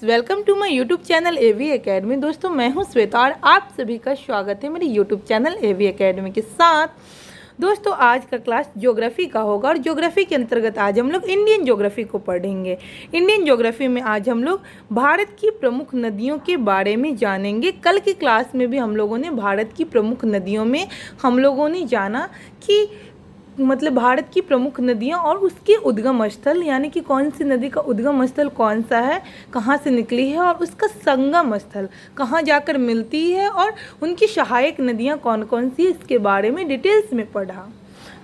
Welcome to my YouTube channel AV academy. दोस्तों मैं हूं श्वेता और आप सभी का स्वागत है मेरे यूट्यूब चैनल एवी एकेडमी के साथ। दोस्तों आज का क्लास ज्योग्राफी का होगा और ज्योग्राफी के अंतर्गत आज हम लोग इंडियन ज्योग्राफी को पढ़ेंगे। इंडियन ज्योग्राफी में आज हम लोग भारत की प्रमुख नदियों के बारे में जानेंगे। कल की क्लास में भी हम लोगों ने भारत की प्रमुख नदियों में हम लोगों ने जाना कि भारत की प्रमुख नदियाँ और उसके उद्गम स्थल, यानी कि कौन सी नदी का उद्गम स्थल कौन सा है, कहाँ से निकली है और उसका संगम स्थल कहाँ जाकर मिलती है और उनकी सहायक नदियाँ कौन कौन सी है, इसके बारे में डिटेल्स में पढ़ा।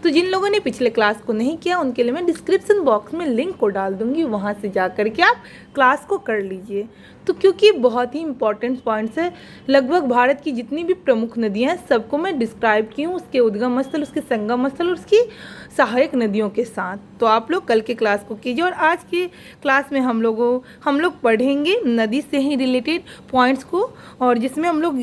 तो जिन लोगों ने पिछले क्लास को नहीं किया उनके लिए मैं डिस्क्रिप्शन बॉक्स में लिंक को डाल दूंगी, वहाँ से जा कर के आप क्लास को कर लीजिए। तो क्योंकि बहुत ही इंपॉर्टेंट पॉइंट्स है, लगभग भारत की जितनी भी प्रमुख नदियाँ हैं सबको मैं डिस्क्राइब की हूँ, उसके उद्गम स्थल, उसके संगम स्थल और उसकी सहायक नदियों के साथ। तो आप लोग कल के क्लास को कीजिए और आज के क्लास में हम लोग पढ़ेंगे नदी से ही रिलेटेड पॉइंट्स को, और जिसमें हम लोग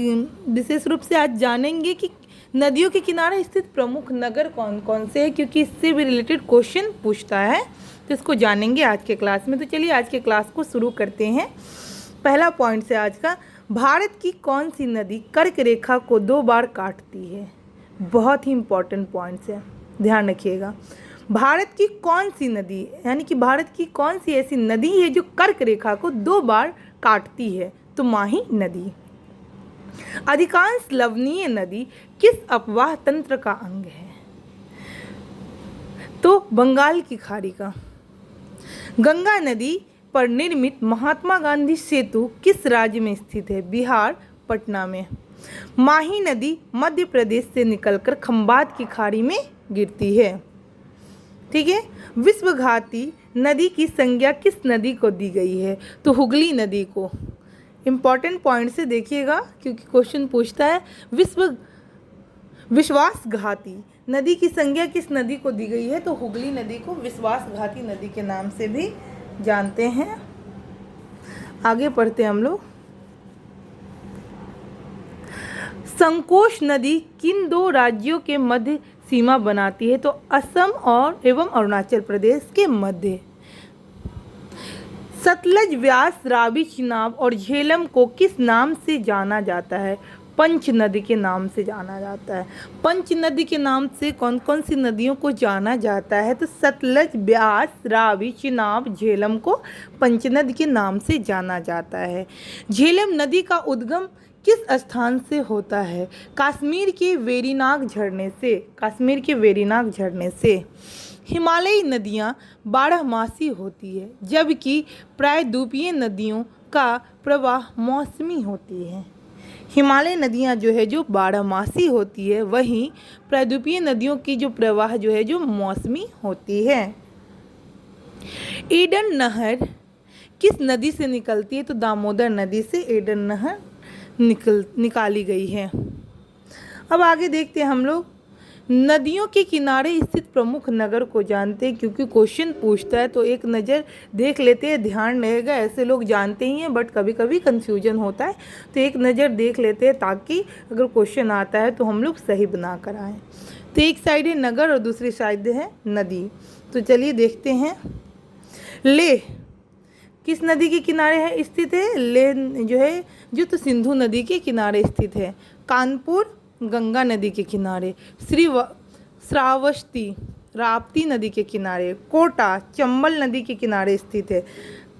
विशेष रूप से आज जानेंगे कि नदियों के किनारे स्थित प्रमुख नगर कौन कौन से हैं, क्योंकि इससे भी रिलेटेड क्वेश्चन पूछता है, तो इसको जानेंगे आज के क्लास में। तो चलिए आज के क्लास को शुरू करते हैं। पहला पॉइंट से आज का, भारत की कौन सी नदी कर्क रेखा को 2 बार काटती है। बहुत ही इंपॉर्टेंट पॉइंट्स है, ध्यान रखिएगा। भारत की कौन सी नदी, यानी कि भारत की कौन सी ऐसी नदी है जो कर्क रेखा को 2 बार काटती है, तो माही नदी। अधिकांश लवणीय नदी किस अपवाह तंत्र का अंग है, तो बंगाल की खाड़ी का। गंगा नदी पर निर्मित महात्मा गांधी सेतु किस राज्य में स्थित है, बिहार, पटना में। माही नदी मध्य प्रदेश से निकलकर खंबात की खाड़ी में गिरती है, ठीक है। विश्वघाती नदी की संज्ञा किस नदी को दी गई है, तो हुगली नदी को। इम्पॉर्टेंट पॉइंट से देखिएगा क्योंकि क्वेश्चन पूछता है। विश्वासघाती नदी की संज्ञा किस नदी को दी गई है, तो हुगली नदी को विश्वासघाती नदी के नाम से भी जानते हैं। आगे पढ़ते हैं हम लोग। संकोश नदी किन 2 राज्यों के मध्य सीमा बनाती है, तो असम और एवं अरुणाचल प्रदेश के मध्य। सतलज, व्यास, रावी, चिनाब और झेलम को किस नाम से जाना जाता है, पंच नदी के नाम से जाना जाता है। पंच नदी के नाम से कौन कौन सी नदियों को जाना जाता है, तो सतलज, व्यास, रावी, चिनाब, झेलम को पंच नदी के नाम से जाना जाता है। झेलम नदी का उद्गम किस स्थान से होता है, कश्मीर के वेरीनाग झरने से। कश्मीर के वेरीनाग झरने से। हिमालयी नदियाँ 12मासी होती है, जबकि प्रायद्वीपीय नदियों का प्रवाह मौसमी होती है। हिमालय नदियाँ जो है जो 12मासी होती है, वहीं प्रायद्वीपीय नदियों की जो प्रवाह जो है जो मौसमी होती है। एडन नहर किस नदी से निकलती है, तो दामोदर नदी से एडन नहर निकाली गई है। अब आगे देखते हैं हम लोग नदियों के किनारे स्थित प्रमुख नगर को जानते हैं, क्योंकि क्वेश्चन पूछता है तो एक नज़र देख लेते हैं, ध्यान रहेगा। ऐसे लोग जानते ही हैं बट कभी कभी कंफ्यूजन होता है, तो एक नज़र देख लेते हैं ताकि अगर क्वेश्चन आता है तो हम लोग सही बना कर आएँ। तो एक साइड है नगर और दूसरी साइड है नदी। तो चलिए देखते हैं। लेह किस नदी के किनारे है स्थित है, लेह जो है जो तो सिंधु नदी के किनारे स्थित है। कानपुर गंगा नदी के किनारे। श्रावस्ती राप्ती नदी के किनारे। कोटा चंबल नदी के किनारे स्थित है।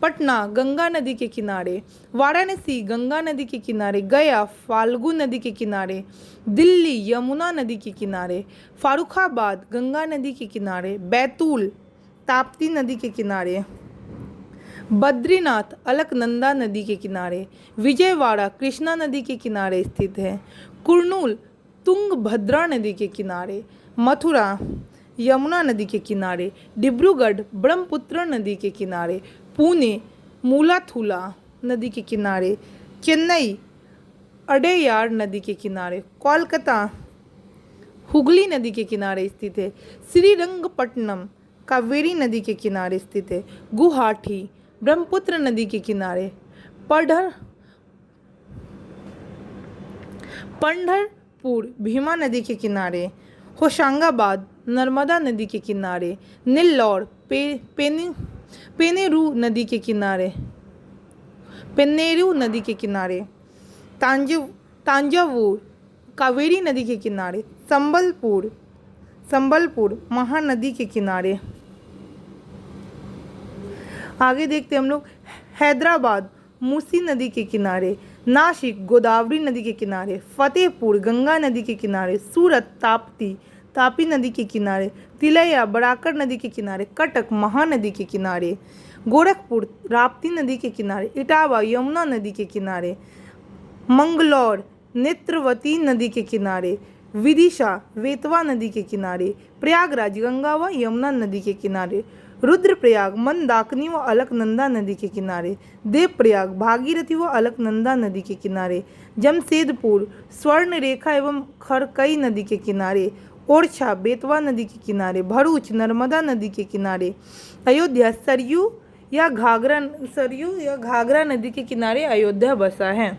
पटना गंगा नदी के किनारे। वाराणसी गंगा नदी के किनारे। गया फाल्गु नदी के किनारे। दिल्ली यमुना नदी के किनारे। फारुखाबाद गंगा नदी के किनारे। बैतूल ताप्ती नदी के किनारे। बद्रीनाथ अलकनंदा नदी के किनारे। विजयवाड़ा कृष्णा नदी के किनारे स्थित है। कुर्नूल तुंगभद्रा नदी के किनारे। मथुरा यमुना नदी के किनारे। डिब्रूगढ़ ब्रह्मपुत्र नदी के किनारे। पुणे मूलाथुला नदी के किनारे। चेन्नई अडेयार नदी के किनारे। कोलकाता हुगली नदी के किनारे स्थित है। श्रीरंगपट्टनम कावेरी नदी के किनारे स्थित है। गुवाहाटी ब्रह्मपुत्र नदी के किनारे। पंढरपुर भीमा नदी के किनारे। होशंगाबाद नर्मदा नदी के किनारे। नेल्लौर पेनेरू नदी के किनारे। पेन्नेरू नदी के किनारे। तांजावुर कावेरी नदी के किनारे। संबलपुर महानदी के किनारे। आगे देखते हैं हम लोग, हैदराबाद मूसी नदी के किनारे। नासिक गोदावरी नदी के किनारे। फतेहपुर गंगा नदी के किनारे। सूरत तापी नदी के किनारे। तिलैया बराकर नदी के किनारे। कटक महानदी के किनारे। गोरखपुर राप्ती नदी के किनारे। इटावा यमुना नदी के किनारे। मंगलौर नेत्रवती नदी के किनारे। विदिशा वेतवा नदी के किनारे। प्रयागराज गंगा व यमुना नदी के किनारे। रुद्रप्रयाग मंदाकिनी व अलकनंदा नदी के किनारे। देवप्रयाग भागीरथी व अलकनंदा नदी के किनारे। जमशेदपुर स्वर्ण रेखा एवं खरकई नदी के किनारे। ओरछा बेतवा नदी के किनारे। भरूच नर्मदा नदी के किनारे। अयोध्या सरयू या घाघरा नदी के किनारे अयोध्या बसा है।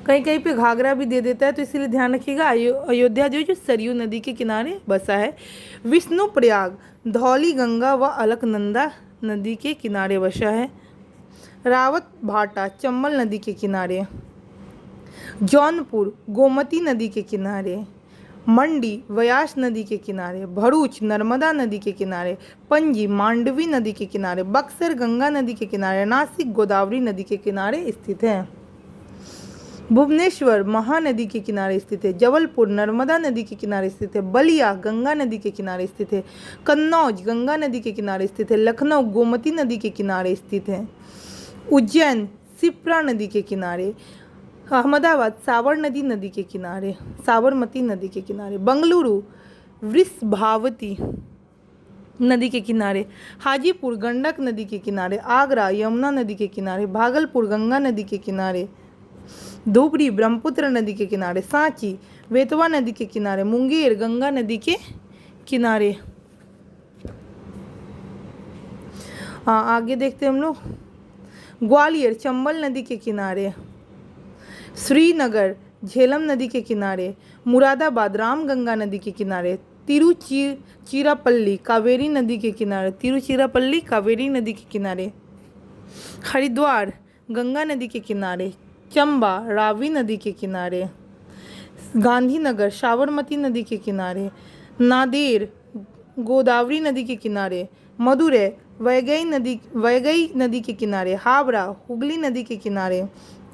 कहीं कहीं पे घाघरा भी दे देता है, तो इसीलिए ध्यान रखिएगा। अयोध्या जो सरयू नदी के किनारे बसा है। विष्णुप्रयाग धौली गंगा व अलकनंदा नदी के किनारे बसा है। रावत भाटा चंबल नदी के किनारे। जौनपुर गोमती नदी के किनारे। मंडी व्यास नदी के किनारे। भरूच नर्मदा नदी के किनारे। पणजी मांडवी नदी के किनारे। बक्सर गंगा नदी के किनारे। नासिक गोदावरी नदी के किनारे स्थित है। भुवनेश्वर महानदी के किनारे स्थित है। जबलपुर नर्मदा नदी के किनारे स्थित है। बलिया गंगा नदी के किनारे स्थित है। कन्नौज गंगा नदी के किनारे स्थित है। लखनऊ गोमती नदी के किनारे स्थित है। उज्जैन शिप्रा नदी के किनारे। अहमदाबाद साबरमती नदी के किनारे। बंगलुरु वृषभावती नदी के किनारे। हाजीपुर गंडक नदी के किनारे। आगरा यमुना नदी के किनारे। भागलपुर गंगा नदी के किनारे। धुबरी ब्रह्मपुत्र नदी के किनारे। सांची बेतवा नदी के किनारे। मुंगेर गंगा नदी के किनारे। आगे देखते हैं हम लोग, ग्वालियर चंबल नदी के किनारे। श्रीनगर झेलम नदी के किनारे। मुरादाबाद रामगंगा नदी के किनारे। तिरुचिरापल्ली कावेरी नदी के किनारे। हरिद्वार गंगा नदी के किनारे। चंबा रावी नदी के किनारे। गांधीनगर साबरमती नदी के किनारे। नादेर गोदावरी नदी के किनारे। मदुरै वैगई नदी के किनारे। हावड़ा हुगली नदी के किनारे।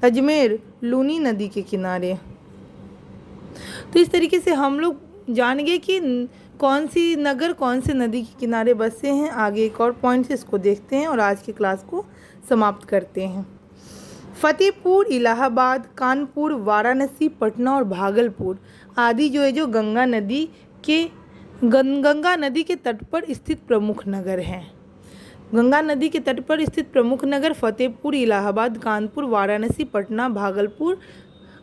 अजमेर लूनी नदी के किनारे। तो इस तरीके से हम लोग जान गए कि कौन सी नगर कौन से नदी के किनारे बसे हैं। आगे एक और पॉइंट से इसको देखते हैं और आज की क्लास को समाप्त करते हैं। फतेहपुर इलाहाबाद कानपुर वाराणसी पटना और भागलपुर आदि जो गंगा नदी के तट पर स्थित प्रमुख नगर हैं। गंगा नदी के तट पर स्थित प्रमुख नगर फतेहपुर इलाहाबाद कानपुर वाराणसी पटना भागलपुर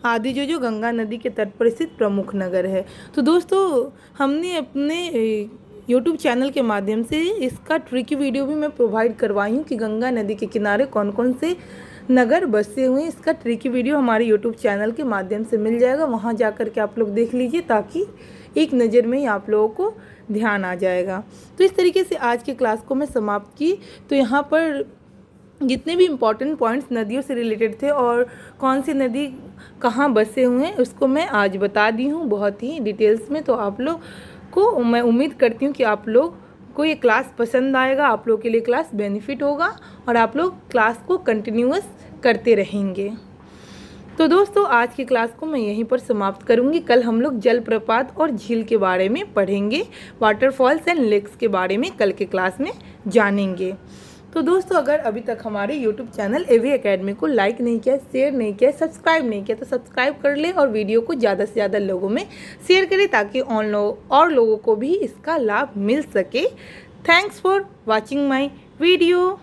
आदि जो गंगा नदी के तट पर स्थित प्रमुख नगर है। तो दोस्तों हमने अपने YouTube चैनल के माध्यम से इसका ट्रिकी वीडियो भी मैं प्रोवाइड करवाई हूँ कि गंगा नदी के किनारे कौन कौन से नगर बसे हुए हैं। इसका ट्रिकी वीडियो हमारे YouTube चैनल के माध्यम से मिल जाएगा, वहाँ जा कर के आप लोग देख लीजिए ताकि एक नज़र में ही आप लोगों को ध्यान आ जाएगा। तो इस तरीके से आज की क्लास को मैं समाप्त की। तो यहाँ पर जितने भी इम्पॉर्टेंट पॉइंट्स नदियों से रिलेटेड थे और कौन सी नदी कहाँ बसे हुए हैं उसको मैं आज बता दी हूँ बहुत ही डिटेल्स में। तो आप लोग को मैं उम्मीद करती हूँ कि आप लोग को ये क्लास पसंद आएगा, आप लोग के लिए क्लास बेनिफिट होगा और आप लोग क्लास को कंटिन्यूअस करते रहेंगे। तो दोस्तों आज की क्लास को मैं यहीं पर समाप्त करूंगी। कल हम लोग जलप्रपात और झील के बारे में पढ़ेंगे, वाटरफॉल्स एंड लेक्स के बारे में कल के क्लास में जानेंगे। तो दोस्तों अगर अभी तक हमारे YouTube चैनल एवी एकेडमी को लाइक नहीं किया, शेयर नहीं किया, सब्सक्राइब नहीं किया तो सब्सक्राइब कर ले और वीडियो को ज़्यादा से ज़्यादा लोगों में शेयर करें ताकि और लोगों को भी इसका लाभ मिल सके। Thanks for watching my video.